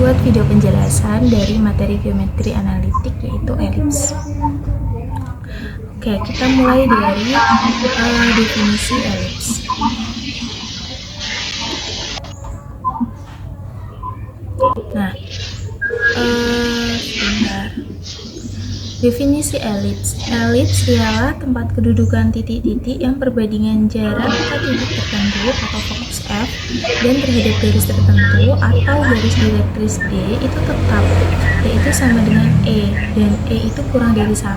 buat video penjelasan dari materi geometri analitik yaitu elips. Oke, kita mulai dari definisi elips. Nah, sebentar. Definisi elips. Elips ialah tempat kedudukan titik-titik yang perbandingan jarak ke titik tertentu atau fokus F dan terhadap garis tertentu atau garis direktris D itu tetap, yaitu sama dengan E, dan E itu kurang dari 1.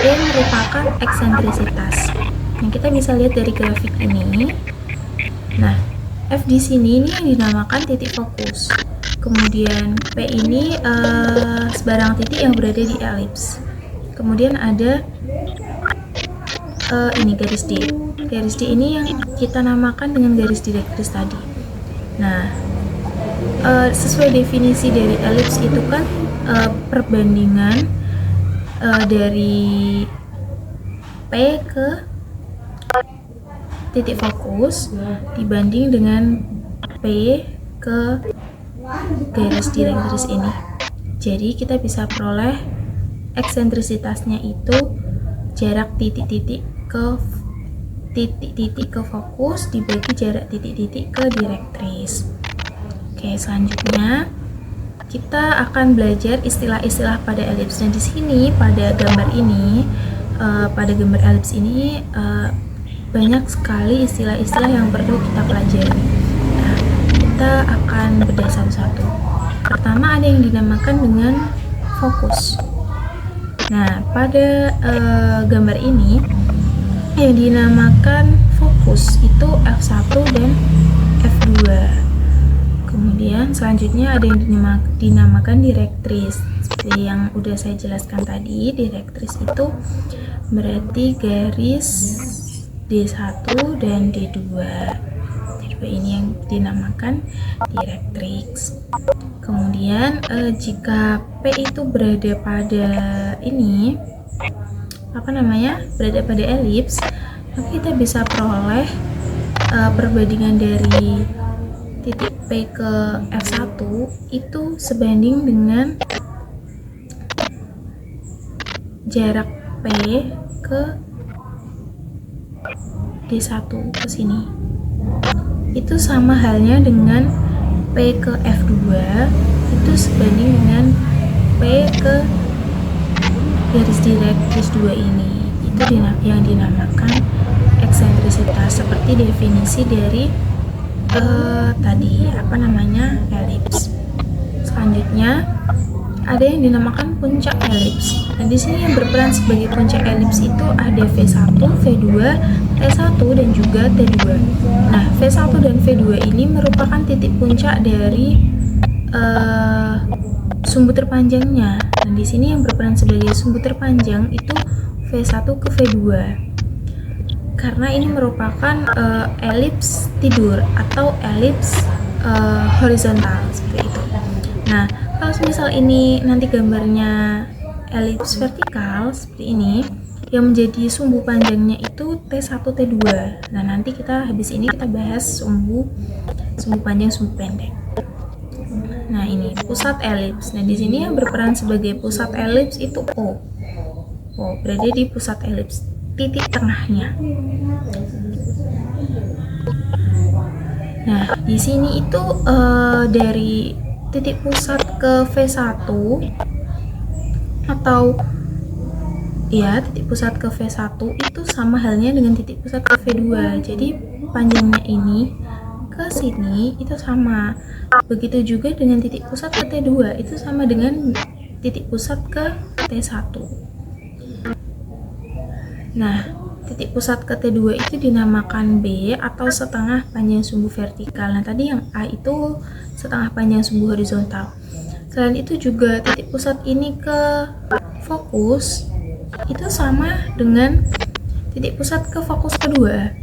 E merupakan eksentrisitas. Yang kita bisa lihat dari grafik ini. Nah, F di sini ini yang dinamakan titik fokus. Kemudian P ini sebarang titik yang berada di elips. Kemudian ada ini garis D. Garis D ini yang kita namakan dengan garis direktris tadi. Nah, sesuai definisi dari elips itu kan perbandingan dari P ke titik fokus dibanding dengan P ke garis direktris ini. Jadi kita bisa peroleh eksentrisitasnya itu jarak titik-titik ke fokus dibagi jarak titik-titik ke direktris. Oke, selanjutnya kita akan belajar istilah-istilah pada elips. Dan di sini pada gambar ini, pada gambar elips ini banyak sekali istilah-istilah yang perlu kita pelajari. Kita akan bedah satu-satu. Pertama ada yang dinamakan dengan fokus. Nah, pada gambar ini yang dinamakan fokus itu F1 dan F2. Kemudian selanjutnya ada yang dinamakan direktris. Seperti yang udah saya jelaskan tadi, direktris itu berarti garis D1 dan D2. Ini yang dinamakan direktrix. Kemudian jika P itu berada pada ini berada pada elips, maka kita bisa peroleh perbandingan dari titik P ke F1 itu sebanding dengan jarak P ke D1 ke sini. Itu sama halnya dengan P ke F2 itu sebanding dengan P ke garis direktris 2 ini. Itu yang dinamakan eksentrisitas seperti definisi dari elips. Selanjutnya ada yang dinamakan puncak elips. Nah, di sini yang berperan sebagai puncak elips itu ada V1, V2, T1 dan juga T2. Nah, V1 dan V2 ini merupakan titik puncak dari sumbu terpanjangnya. Nah, di sini yang berperan sebagai sumbu terpanjang itu V1 ke V2. Karena ini merupakan elips tidur atau elips horizontal seperti itu. Nah, kalau misal ini nanti gambarnya elips vertikal seperti ini, yang menjadi sumbu panjangnya itu T1, T2. Nah, nanti habis ini kita bahas sumbu panjang, sumbu pendek. Nah, ini pusat elips. Nah, di sini yang berperan sebagai pusat elips itu O. Berada di pusat elips, titik tengahnya. Nah, di sini itu dari titik pusat ke V1 atau titik pusat ke V1 itu sama halnya dengan titik pusat ke V2. Jadi panjangnya ini ke sini itu sama. Begitu juga dengan titik pusat ke T2 itu sama dengan titik pusat ke T1. Nah, titik pusat ke T2 itu dinamakan B atau setengah panjang sumbu vertikal. Nah, tadi yang A itu setengah panjang sumbu horizontal. Selain itu juga titik pusat ini ke fokus itu sama dengan titik pusat ke fokus kedua.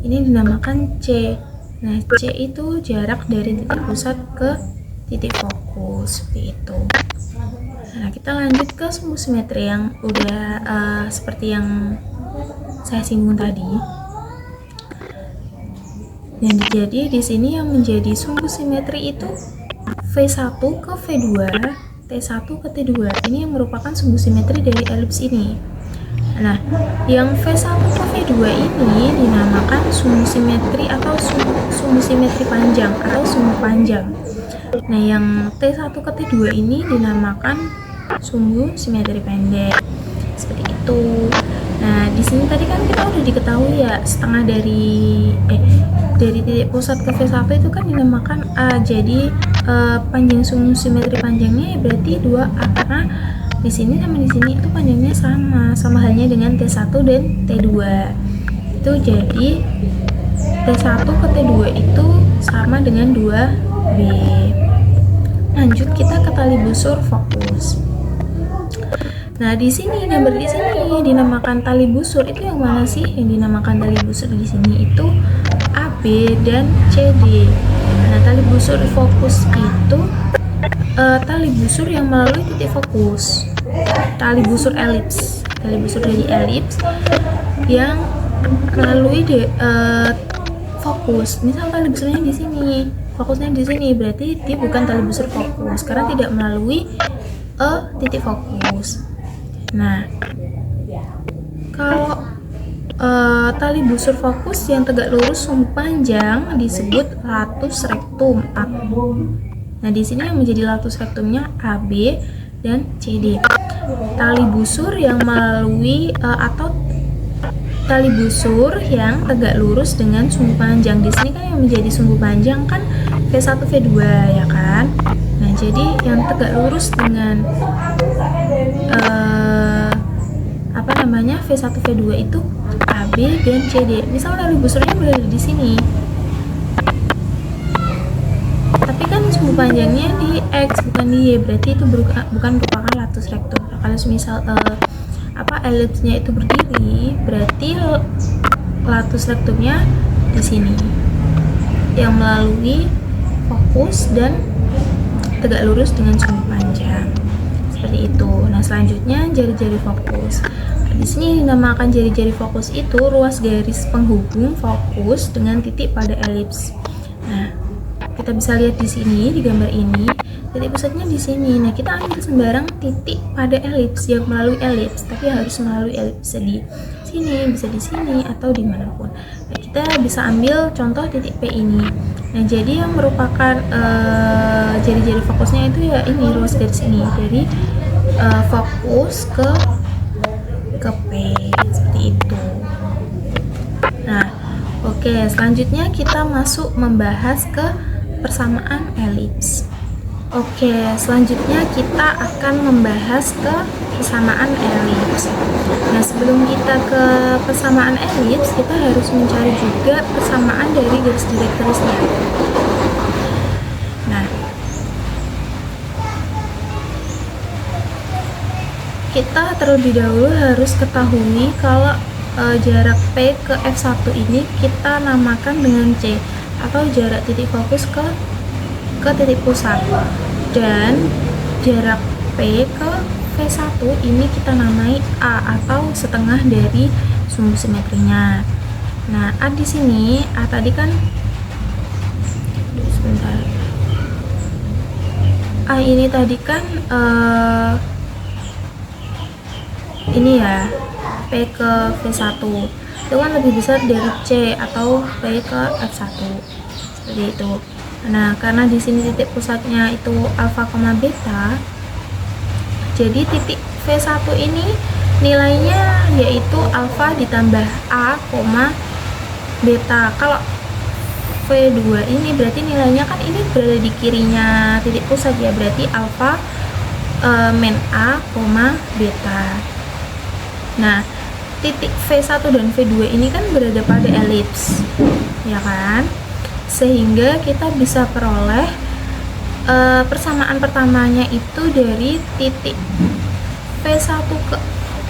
Ini dinamakan C. Nah, C itu jarak dari titik pusat ke titik fokus, seperti itu. Nah, kita lanjut ke sumbu simetri yang udah seperti yang saya singgung tadi. Dan jadi di sini yang menjadi sumbu simetri itu V1 ke V2, T1 ke T2 ini yang merupakan sumbu simetri dari elips ini. Nah, yang V1 ke V2 ini dinamakan sumbu simetri atau sumbu simetri panjang atau sumbu panjang. Nah, yang T1 ke T2 ini dinamakan sumbu simetri pendek. Seperti itu. Nah, di sini tadi kan kita udah diketahui ya, setengah dari titik pusat ke V1 itu kan dinamakan A. Jadi panjang sumbu simetri panjangnya ya berarti 2A, karena di sini sama di sini itu panjangnya sama halnya dengan T1 dan T2. Itu jadi T1 ke T2 itu sama dengan 2B. Lanjut kita ke tali busur fokus. Nah, di sini gambar di sini dinamakan tali busur itu yang mana sih? Yang dinamakan tali busur di sini itu AB dan CD. Nah, tali busur fokus itu tali busur yang melalui titik fokus. Tali busur elips, tali busur dari elips yang melalui fokus. Misal tali busurnya di sini, fokusnya di sini, berarti dia bukan tali busur fokus karena tidak melalui titik fokus. Nah, kalau tali busur fokus yang tegak lurus sumbu panjang disebut latus rektum. Nah, di sini yang menjadi latus rektumnya AB dan CD. Tali busur yang melalui atau tali busur yang tegak lurus dengan sumbu panjang. Di sini kan yang menjadi sumbu panjang kan V1 V2 ya kan. Nah, jadi yang tegak lurus dengan V1 V2 itu AB dan CD. Misal tali busurnya berada di sini, tapi kan sumbu panjangnya di X bukan di Y, berarti itu bukan merupakan latus rektum. Kalau misal elipsnya itu berdiri, berarti latus rektumnya di sini yang melalui fokus dan tegak lurus dengan sumbu panjang. Seperti itu. Nah, selanjutnya jari-jari fokus. Di sini dinamakan jari-jari fokus itu ruas garis penghubung fokus dengan titik pada elips. Nah, kita bisa lihat di sini di gambar ini, titik pusatnya di sini. Nah, kita ambil sembarang titik pada elips yang melalui elips, tapi harus melalui elips. Bisa di sini, bisa di sini atau dimanapun. Nah, kita bisa ambil contoh titik P ini. Nah, jadi yang merupakan jari-jari fokusnya itu ya ini ruas garis ini dari fokus ke P, seperti itu. Nah, oke, selanjutnya kita masuk membahas ke persamaan elips. Oke, selanjutnya kita akan membahas ke persamaan elips. Nah, sebelum kita ke persamaan elips, kita harus mencari juga persamaan dari garis direktrisnya. Nah, kita terlebih dahulu harus ketahui kalau jarak P ke F1 ini kita namakan dengan C, atau jarak titik fokus ke titik pusat, dan jarak P ke V1 ini kita namai A atau setengah dari sumbu simetrinya. Nah, A di sini, A tadi kan sebentar. A ini tadi kan ini ya, P ke V1 itu kan lebih besar dari C atau P ke F1, seperti itu. Nah, karena di sini titik pusatnya itu alfa, beta, jadi titik V1 ini nilainya yaitu alfa ditambah A, beta. Kalau V2 ini berarti nilainya kan ini berada di kirinya titik pusat ya, berarti alfa min A, beta. Nah, titik V1 dan V2 ini kan berada pada elips, ya kan? Sehingga kita bisa peroleh persamaan pertamanya itu dari titik V1 ke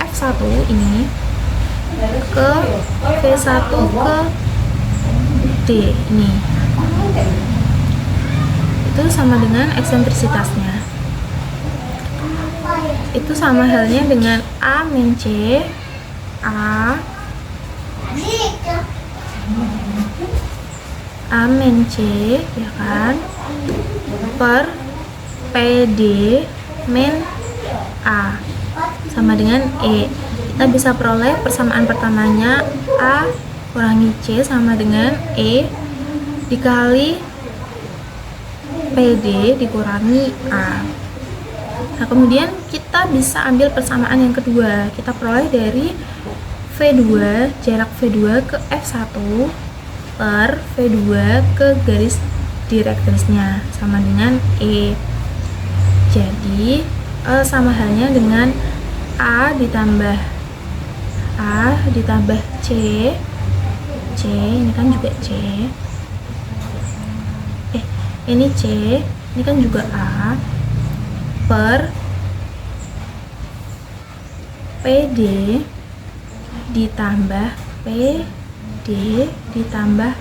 F1 ini ke V1 ke D ini. Itu sama dengan eksentrisitasnya. Itu sama halnya dengan A min C, A min C, ya kan, per PD min A sama dengan E. Kita bisa peroleh persamaan pertamanya A kurangi C sama dengan E dikali PD dikurangi A. Nah, kemudian kita bisa ambil persamaan yang kedua. Kita peroleh dari V2, jarak V2 ke F1 per V2 ke garis direktrisnya sama dengan E. Jadi sama halnya dengan A ditambah C, ini kan juga C, ini C, ini kan juga A, per PD ditambah PD ditambah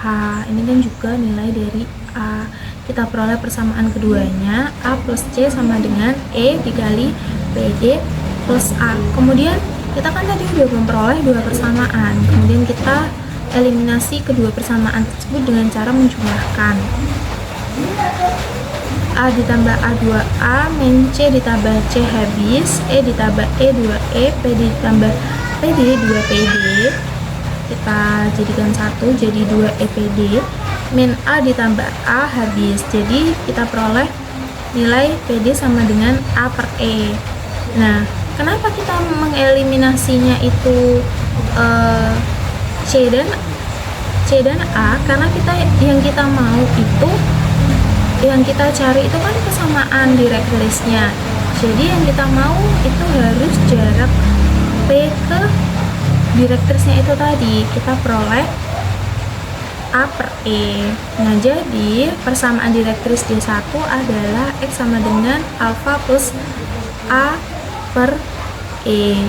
A, ini kan juga nilai dari A. Kita peroleh persamaan keduanya, A plus C sama dengan E dikali PD plus A. Kemudian kita kan tadi udah memperoleh dua persamaan, kemudian kita eliminasi kedua persamaan tersebut dengan cara menjumlahkan. A ditambah A2A min C ditambah C habis, E ditambah E2E, PD ditambah PD 2PD, kita jadikan satu jadi 2EPD, min A ditambah A habis, jadi kita peroleh nilai PD sama dengan A per E. Nah, kenapa kita mengeliminasinya itu C dan A? Karena yang kita mau itu, yang kita cari itu kan persamaan direktrisnya. Jadi yang kita mau itu harus jarak P ke direktrisnya itu tadi. Kita peroleh A per E. Nah, jadi persamaan direktris D1 adalah X sama dengan alfa plus A per E.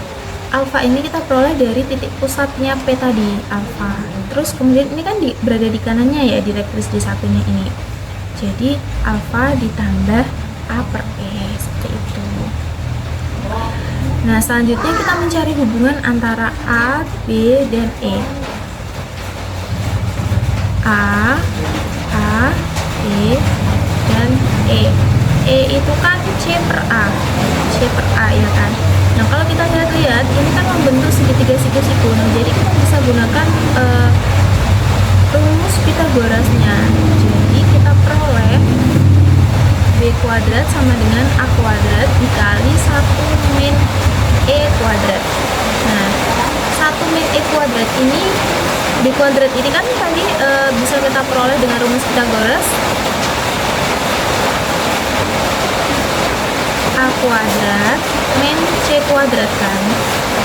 Alfa ini kita peroleh dari titik pusatnya P tadi, alfa. Terus kemudian ini kan berada di kanannya ya, direktris D1 nya ini. Jadi alfa ditambah A per E, seperti itu. Nah, selanjutnya kita mencari hubungan antara A, B, dan E. A, B, dan E. E itu kan C per A ya kan. Nah, kalau kita lihat ini kan membentuk segitiga siku-siku. Nah, jadi kita bisa gunakan rumus Pitagorasnya. Jadi kita peroleh B kuadrat sama dengan A kuadrat dikali 1 min E kuadrat. Nah, 1 min E kuadrat ini, B kuadrat ini kan tadi bisa kita peroleh dengan rumus Pitagoras. A kuadrat min C kuadrat kan.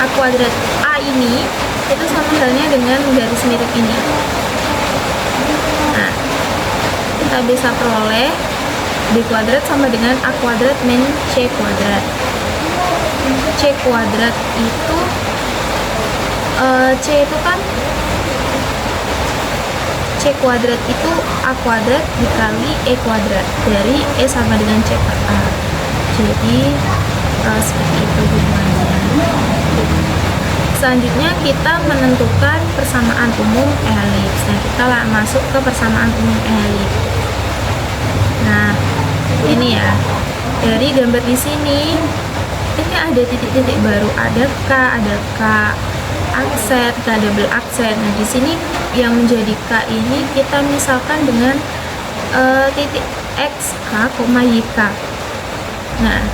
A kuadrat A ini itu sama halnya dengan garis mirip ini. Nah, kita bisa peroleh B kuadrat sama dengan A kuadrat min C kuadrat. C kuadrat itu C itu kan C kuadrat itu A kuadrat dikali E kuadrat, dari E sama dengan C per A. Jadi seperti itu hubungannya. Selanjutnya kita menentukan persamaan umum elips. Nah, kita masuk ke persamaan umum elips. Nah, ini ya, dari gambar di sini ini ada titik-titik baru, ada K aksen, K double aksen. Nah, di sini yang menjadi K ini kita misalkan dengan titik X K, YK. Nah,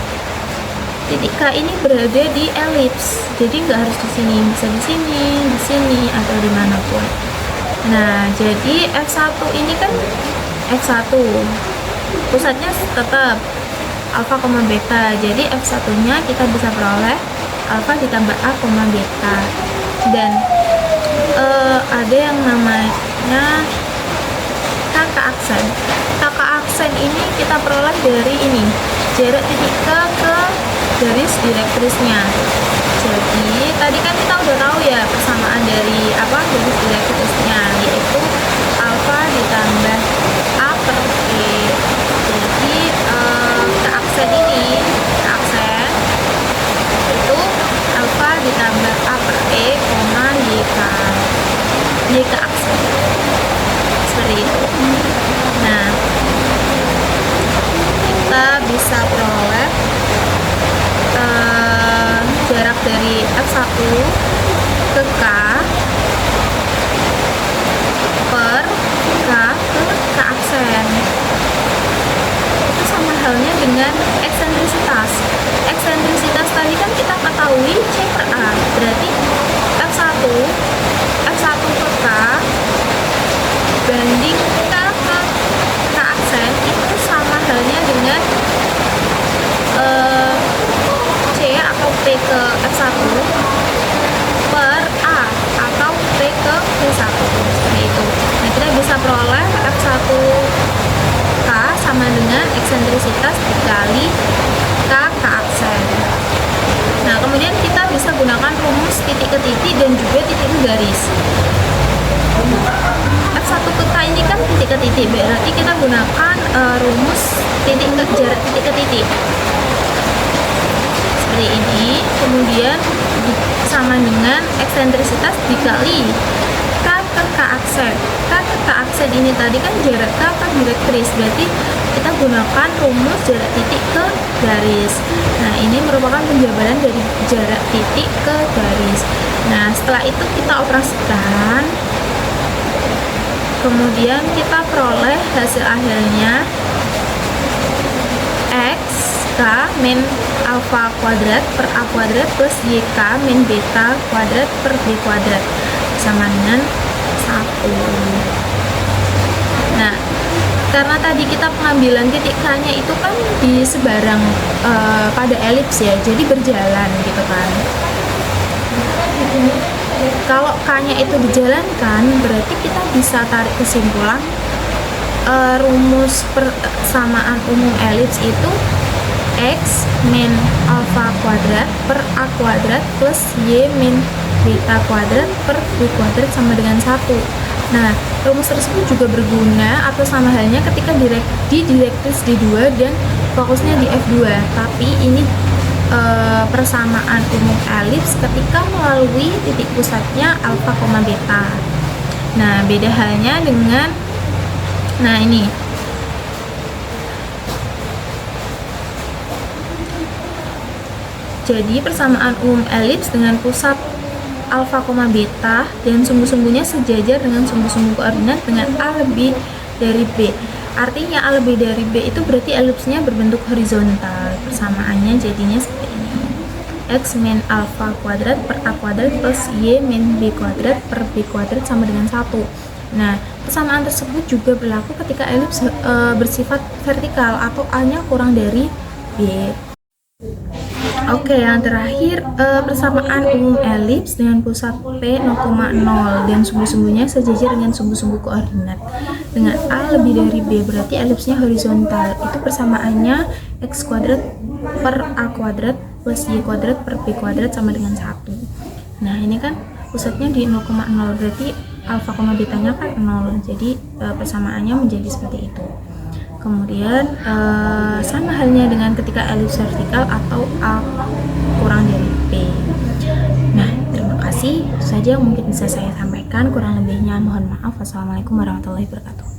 titik K ini berada di elips, jadi nggak harus di sini, bisa di sini, atau dimanapun. Nah, jadi F1 ini kan F1 pusatnya tetap alfa, beta, jadi F1 nya kita bisa peroleh alfa ditambah A, beta. Dan ada yang namanya kakak aksen. Kakak aksen ini kita peroleh dari ini, jarak titik K ke garis direktrisnya. Jadi tadi kan kita udah tahu ya persamaan dari garis direktrisnya, yaitu alfa ditambah A per E. Jadi keaksen itu alfa ditambah A per E, YK. YK aksen. Seperti ke K per K ke K aksen. Itu sama halnya dengan eksentrisitas. Eksentrisitas tadi kan kita ketahui C per A, berarti F1 ke K banding K ke K aksen itu sama halnya dengan C atau P ke F1 per A atau P ke P1, seperti itu. Nah, kita bisa peroleh F1 K sama dengan eksentrisitas dikali K K aksen. Nah, kemudian kita bisa gunakan rumus titik ke titik dan juga titik ke garis. F1 ke K ini kan titik ke titik, berarti kita gunakan rumus jarak titik ke titik seperti ini. Kemudian sama dengan eksentrisitas dikali K ke K aksen. K ke K aksen ini tadi kan jarak K ke direktris, berarti kita gunakan rumus jarak titik ke garis. Nah, ini merupakan penjabaran dari jarak titik ke garis. Nah, setelah itu kita operasikan, kemudian kita peroleh hasil akhirnya X K min alfa kuadrat per A kuadrat plus YK min beta kuadrat per B kuadrat sama dengan 1. Nah, karena tadi kita pengambilan titik K-nya itu kan di sebarang pada elips ya, jadi berjalan gitu kan. Kalau K-nya itu dijalankan, berarti kita bisa tarik kesimpulan rumus persamaan umum elips itu X min alfa kuadrat per A kuadrat plus Y min beta kuadrat per B kuadrat sama dengan 1. Nah, rumus tersebut juga berguna atau sama halnya ketika di direktris D2 dan fokusnya di F2, tapi ini persamaan umum elips ketika melalui titik pusatnya alfa, beta. Nah, beda halnya dengan ini. Jadi persamaan umum elips dengan pusat alfa, beta dan sumbu-sumbunya sejajar dengan sumbu-sumbu koordinat dengan A lebih dari B. Artinya A lebih dari B itu berarti elipsnya berbentuk horizontal. Persamaannya jadinya seperti ini. X min alfa kuadrat per A kuadrat plus Y min B kuadrat per B kuadrat sama dengan 1. Nah, persamaan tersebut juga berlaku ketika elips bersifat vertikal atau A-nya kurang dari B. Oke, yang terakhir persamaan umum elips dengan pusat P 0,0 dan sumbu-sumbunya sejajar dengan sumbu-sumbu koordinat dengan A lebih dari B, berarti elipsnya horizontal. Itu persamaannya X kuadrat per A kuadrat plus Y kuadrat per B kuadrat sama dengan 1. Nah, ini kan pusatnya di 0,0, berarti alfa, betanya kan 0, jadi persamaannya menjadi seperti itu. Kemudian sama halnya dengan ketika elips vertikal atau A kurang dari B. Nah, terima kasih. Itu saja yang mungkin bisa saya sampaikan. Kurang lebihnya mohon maaf. Wassalamualaikum warahmatullahi wabarakatuh.